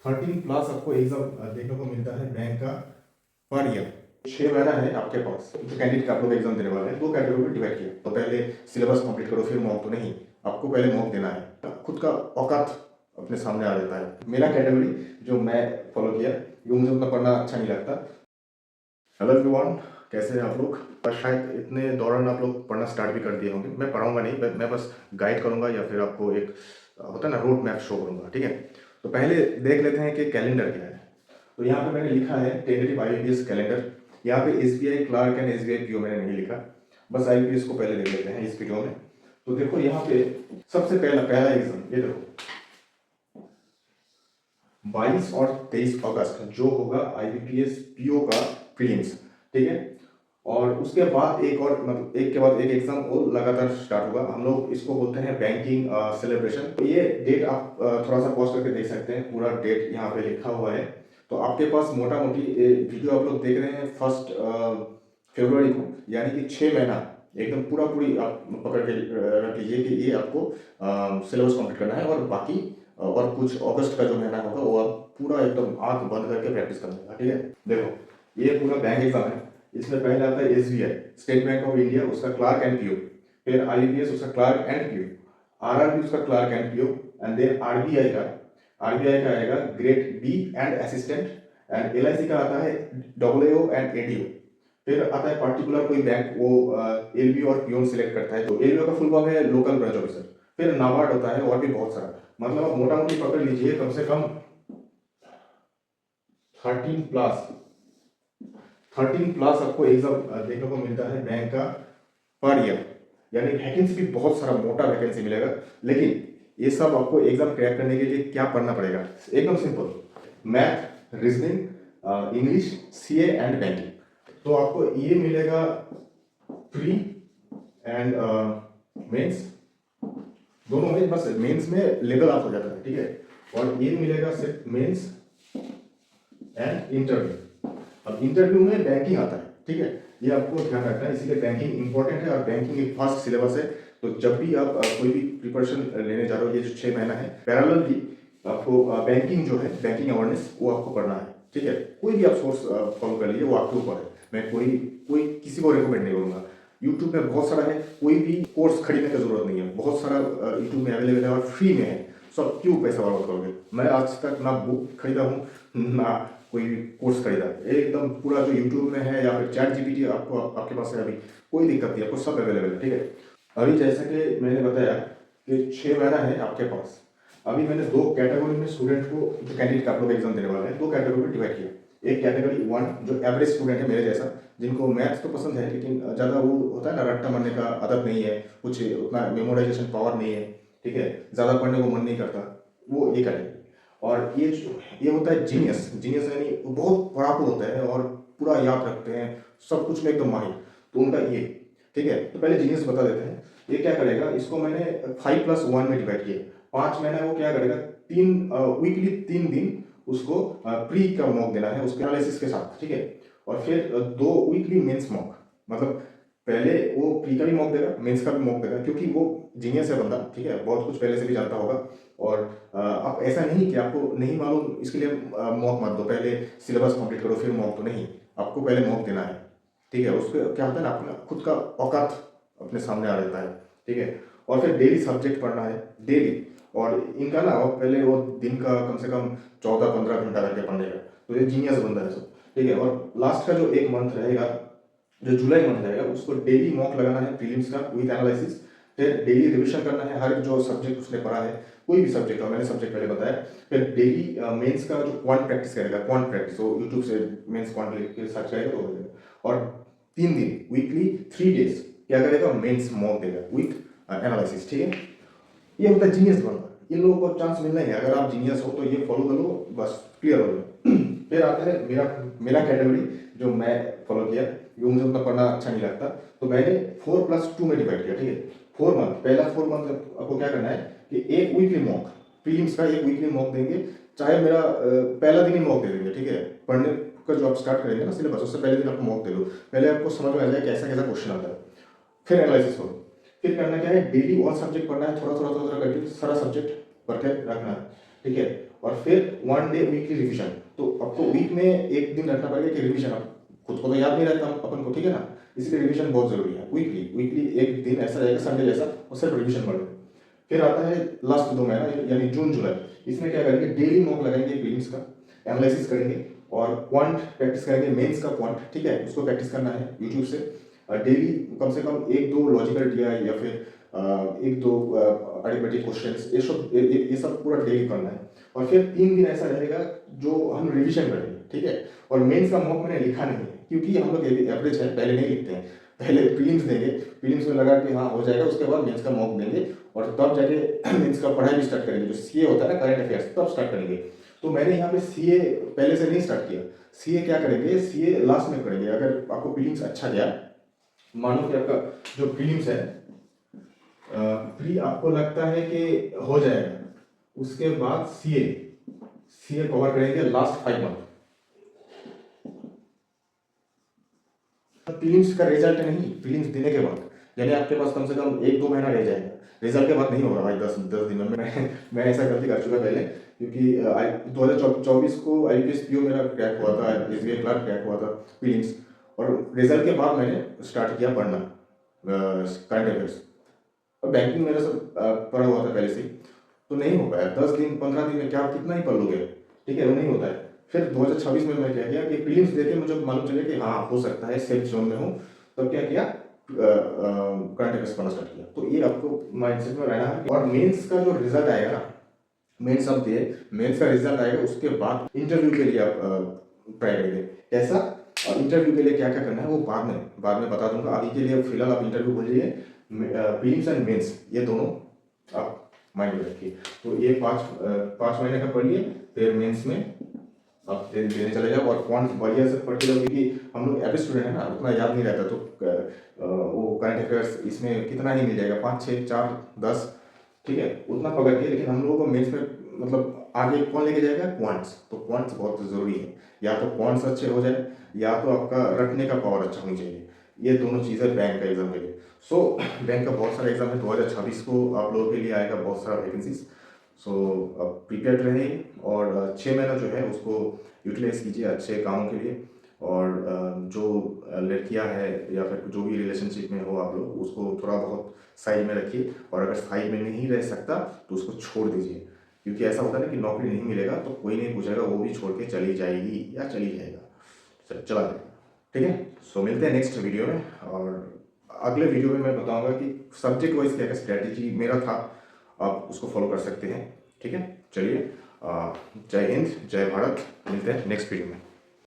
13+ आपको एग्जाम देखने को मिलता है बैंक का पर ईयर। 6 महीना है आपके पास, जो कैंडिडेट का आप लोग एग्जाम देने वाले हैं, 2 कैटेगरी में डिवाइड किया। तो पहले सिलेबस कंप्लीट करो फिर मॉक, तो नहीं, आपको पहले मॉक देना है। खुद का औकात अपने सामने आ जाता है। मेरा कैटेगरी जो मैं फॉलो किया, ये मुझे उतना पढ़ना अच्छा नहीं लगता। हेलो एवरीवन, कैसे हैं आप लोग? बस शायद इतने दौरान आप लोग पढ़ना स्टार्ट भी कर दिए होंगे। मैं पढ़ाऊंगा नहीं, मैं बस गाइड करूंगा या फिर आपको एक होता है ना रोड मैप शो करूंगा, ठीक है। तो पहले देख लेते हैं कि कैलेंडर क्या है। तो यहाँ पे मैंने लिखा है टेंटेटिव IBPS कैलेंडर। यहाँ पे SBI clerk and SBI PO मैंने नहीं लिखा, बस IBPS को पहले देख लेते हैं इस वीडियो में। तो देखो यहाँ पे सबसे पहला एग्जाम, ये देखो 22 और 23 अगस्त जो होगा IBPS PO का प्रीलिम्स, ठीक है। और उसके बाद एक और मतलब एक के बाद एक एग्जाम और लगातार स्टार्ट होगा। हम लोग इसको बोलते हैं बैंकिंग सेलिब्रेशन। तो ये डेट आप थोड़ा सा पॉज करके देख सकते हैं, पूरा डेट यहाँ पे लिखा हुआ है। तो आपके पास मोटा मोटी वीडियो आप लोग देख रहे हैं 1 फरवरी को, यानी कि 6 महीना एकदम पूरा पूरी आप पकड़ के रख लीजिए कि ये आपको सिलेबस कंप्लीट करना है। और बाकी और कुछ अगस्त का जो महीना होगा वो आप पूरा एकदम आंख बंद करके प्रैक्टिस करना होगा, ठीक है। देखो ये पूरा बैंक एग्जाम है। इसमें पहले आता है SBI, state bank of India, उसका क्लार्क एंड PO। फिर IBPS उसका क्लार्क एंड PO, RRB उसका clerk and PO। And then RBI का आएगा grade B and assistant. And LIC का आता है AAO एंड ADO। फिर आता है पर्टिकुलर कोई बैंक, वो LBO और PO सिलेक्ट करता है। तो LBO का फुल फॉर्म है लोकल ब्रांच ऑफिसर। फिर नाबार्ड होता है और भी बहुत सारा, मतलब आप मोटा मोटी पकड़ लीजिए कम से कम 13+ आपको एग्जाम देखने को मिलता है बैंक का पर ईयर। यानी वैकेंसी भी बहुत सारा मोटा वैकेंसी मिलेगा। लेकिन ये सब आपको एग्जाम क्रैक करने के लिए क्या पढ़ना पड़ेगा? एकदम simple, math, reasoning, English, CA and banking. तो आपको ये मिलेगा प्री एंड मेंस, दोनों में। बस मेंस में लेवल अप हो जाता है, ठीक है। और ये मिलेगा सिर्फ मेंस एंड इंटरव्यू। अब इंटरव्यू में बैंकिंग आता है, ठीक है, ये आपको ध्यान रखना है। इसीलिए बैंकिंग इंपॉर्टेंट है और बैंकिंग एक फास्ट सिलेबस है। तो जब भी आप कोई भी प्रिपरेशन लेने जा रहे हो, ये जो 6 महीना है, पैरेलली आपको बैंकिंग जो है, बैंकिंग अवेयरनेस, वो आपको पढ़ना है, ठीक है। कोई भी आप सोर्स फॉलो कर लीजिए, वो आपके ऊपर है। मैं कोई किसी को रिकमेंड नहीं करूंगा। यूट्यूब में बहुत सारा है, कोई भी कोर्स खरीदने की जरूरत नहीं है, बहुत सारा यूट्यूब में अवेलेबल है और फ्री में है। सब क्यों पैसा बर्बाद करोगे? मैं आज तक ना बुक खरीदा हूँ ना कोई भी कोर्स खरीदा, एकदम पूरा जो यूट्यूब में है या फिर ChatGPT आपको आपके पास है, अभी कोई दिक्कत नहीं, आपको सब अवेलेबल है, ठीक है। अभी जैसा कि मैंने बताया कि 6 महीना है आपके पास। अभी मैंने 2 कैटेगरी में स्टूडेंट को, जो कैंडिडेट का आप लोग एग्जाम देने वाले हैं, 2 कैटेगरी में डिवाइड किया। एक कैटेगरी 1 जो एवरेज स्टूडेंट है मेरे जैसा, जिनको मैथ्स तो पसंद है लेकिन ज़्यादा वो होता है ना, रट्टा मारने का आदत नहीं है, कुछ उतना मेमोराइजेशन पावर नहीं है, ठीक है, ज़्यादा पढ़ने को मन नहीं करता, वो ये कैटेगरी। और ये होता है जीनियस यानी बहुत पढ़ाकू होता है और पूरा याद रखते हैं, सब कुछ में एकदम माहिर। तो उनका ये, ठीक है। तो पहले जीनियस बता देते हैं। ये क्या करेगा, इसको मैंने 5+1 में डिवाइड किया। 5 महीना वो क्या करेगा, 3 दिन उसको प्री का मॉक देना है उसके एनालिसिस के साथ, ठीक है। और फिर 2 वीकली मेंस मॉक, मतलब पहले वो प्री का भी मॉक देगा, मेंस का भी मॉक देगा, क्योंकि वो जीनियस है बंदा, ठीक है, बहुत कुछ पहले से भी जानता होगा। और आप ऐसा नहीं कि आपको नहीं मालूम इसके लिए मॉक मत दो, पहले सिलेबस कंप्लीट करो फिर मॉक, तो नहीं, आपको पहले मॉक देना है, ठीक है। उसको क्या होता है ना, अपना खुद का औकात अपने सामने आ जाता है, ठीक है। और फिर डेली सब्जेक्ट पढ़ना है, डेली। और इनका ना वो पहले वो दिन का कम से कम 14-15 घंटा करके पढ़ने का। तो ये जीनियस बंदा है सब, ठीक है। और लास्ट का जो एक मंथ रहेगा, जो जुलाई मंथ रहेगा, उसको डेली मॉक लगाना है प्रीलिम्स का विद एनालिसिस। फिर डेली रिविजन करना है हर जो सब्जेक्ट उसने पढ़ा है, कोई भी सब्जेक्ट हो, मैंने सब्जेक्ट पहले बताया। फिर डेली मेंस का जो क्वांट प्रैक्टिस करेगा, क्वांट प्रैक्टिस, वो यूट्यूब से मेंस क्वांट लिख सर्च करेगा तो हो जाएगा। और 3 दिन वीकली 3 डेज क्या करेगा, मेंस मॉक देगा विथ एनालिसिस, ठीक है। ये होता है जीनियस बनना। इन लोगों को चांस मिलना है, अगर आप जीनियस हो तो ये फॉलो करो, बस क्लियर हो गया। फिर आता है मेरा कैटेगरी जो मैं फॉलो किया, ये मुझे उतना पढ़ना अच्छा नहीं लगता। तो मैंने 4+2 में डिवाइड किया, ठीक है। 4 मंथ, पहला 4 मंथ आपको क्या करना है कि एक वीकली मॉक, प्रीलिम्स का एक वीकली मॉक देंगे। चाहे मेरा पहला दिन ही मॉक दे देंगे, ठीक है। पढ़ने का जो आप स्टार्ट करेंगे ना सिलेबस, उससे पहले दिन आपको मॉक दे दो, पहले आपको समझ में आ जाए कैसा कैसा क्वेश्चन आता है। फिर एनालिसिस करो। फिर करना क्या है, डेली 1 सब्जेक्ट पढ़ना है, थोड़ा थोड़ा थोड़ा थोड़ा करके सारा सब्जेक्ट पढ़ के रखना है, ठीक है। और फिर 1 डे वीकली रिवीजन। तो आपको वीक में एक दिन रखना पड़ेगा कि रिवीजन, आप खुद को तो याद नहीं रहता अपन को, ठीक है ना, इसलिए रिवीजन बहुत जरूरी है। वीकली वीकली एक दिन ऐसा रहेगा संडे जैसा, और सिर्फ रिवीजन पढ़ो। फिर आता है लास्ट 2 महीना यानी जून जुलाई, इसमें क्या करेंगे, डेली मॉक लगाएंगे प्रीलिम्स का, एनालिसिस करेंगे और क्वांट प्रैक्टिस करेंगे, मेंस का क्वांट, ठीक है, उसको प्रैक्टिस करना है यूट्यूब से। डेली कम से कम 1-2 लॉजिकल टीआई या फिर 1-2 अरिथमेटिक क्वेश्चंस, ये सब पूरा डेली करना है। और फिर 3 दिन ऐसा रहेगा जो हम रिवीजन करेंगे, ठीक है। और मेंस का मॉक मैंने लिखा नहीं है क्योंकि हम लोग एवरेज है, पहले नहीं लिखते हैं, पहले प्रीलिम्स देंगे, प्रीलिम्स में लगा कि हाँ हो जाएगा, उसके बाद मेंस का मॉक देंगे और तब जाके मेंस का पढ़ाई भी स्टार्ट करेंगे। जो सीए होता है ना, करंट अफेयर्स, तब स्टार्ट करेंगे। तो मैंने यहाँ पे सीए पहले से नहीं स्टार्ट किया। सीए क्या करेंगे, सीए लास्ट में करेंगे। अगर आपको प्रीलिम्स अच्छा गया, मानो कि आपका जो प्रीलिम्स है प्री आपको लगता है कि हो जाएगा, उसके बाद सीए कवर करेंगे लास्ट 5 मंथ। प्रीलिम्स का रिजल्ट नहीं, प्रीलिम्स देने के बाद, यानी आपके पास कम से कम 1-2 महीना रह जाएगा। रिजल्ट के बाद नहीं होगा भाई, 10 दिन में। मैं ऐसा गलती कर चुका पहले, क्योंकि 2024 को IBPS PO मेरा क्रैक हुआ था, SBI क्लर्क क्रैक हुआ था प्रीलिम्स, और रिजल्ट के बाद मैंने स्टार्ट किया पढ़ना करंट अफेयर्स। और बैंकिंग मेरा सब पढ़ा हुआ था पहले से ही, तो नहीं हो पाया। 10 दिन 15 दिन में क्या कितना ही पढ़ लोगे, ठीक है, वो नहीं होता है। फिर 2026 में मैं क्या किया कि प्रीलिम्स देके मुझे मालूम चले कि हाँ हो सकता है, सेफ जोन में हूँ, तब क्या किया, करंट अफेयर्स पढ़ना स्टार्ट किया। तो ये आपको माइंडसेट में रहना है। और मेंस का जो रिजल्ट आएगा ना, मेंस अब दिए, मेंस का रिजल्ट आएगा, उसके बाद इंटरव्यू के लिए आप ट्राई करेंगे। कैसा, और इंटरव्यू के लिए क्या क्या करना है वो बाद में बता दूंगा। अभी के लिए फिलहाल आप इंटरव्यू बोलिए, प्रीलिम्स एंड मेंस ये दोनों आप माइंड में रखिए। तो ये 5 महीने का पढ़िए, फिर मेंस में आप देने चले जाओ और क्वांट बढ़िया से पढ़ते जाओ, क्योंकि हम लोग एवरेज स्टूडेंट है ना, उतना याद नहीं रहता। तो वो करंट अफेयर्स इसमें कितना ही मिल जाएगा, 5, 6, 4, 10, ठीक है, उतना पकड़ के। लेकिन हम लोगों को मेंस में मतलब आगे कौन लेके जाएगा, क्वांट्स। तो क्वांट्स बहुत ज़रूरी है, या तो क्वांट्स अच्छे हो जाए या तो आपका रटने का पावर अच्छा होनी चाहिए। ये दोनों चीज़ें बैंक का एग्जाम के लिए। सो बैंक का बहुत सारा एग्जाम है, 2026 को आप लोगों के लिए आएगा बहुत सारा वैकेंसीज। सो अब प्रिपेयर्ड रहिए और 6 महीना जो है उसको यूटिलाइज कीजिए अच्छे कामों के लिए। और जो लड़कियां हैं या फिर जो भी रिलेशनशिप में हो आप लोग, उसको थोड़ा बहुत साइड में रखिए। और अगर साइड में नहीं रह सकता तो उसको छोड़ दीजिए, क्योंकि ऐसा होता है ना कि नौकरी नहीं मिलेगा तो कोई नहीं पूछेगा, वो भी छोड़ के चली जाएगी या चली जाएगा, चला जाएगा, ठीक है। सो मिलते हैं नेक्स्ट वीडियो में, और अगले वीडियो में मैं बताऊंगा कि सब्जेक्ट वाइज क्या क्या स्ट्रैटेजी मेरा था, आप उसको फॉलो कर सकते हैं, ठीक है। चलिए, जय हिंद, जय भारत, मिलते हैं नेक्स्ट वीडियो में।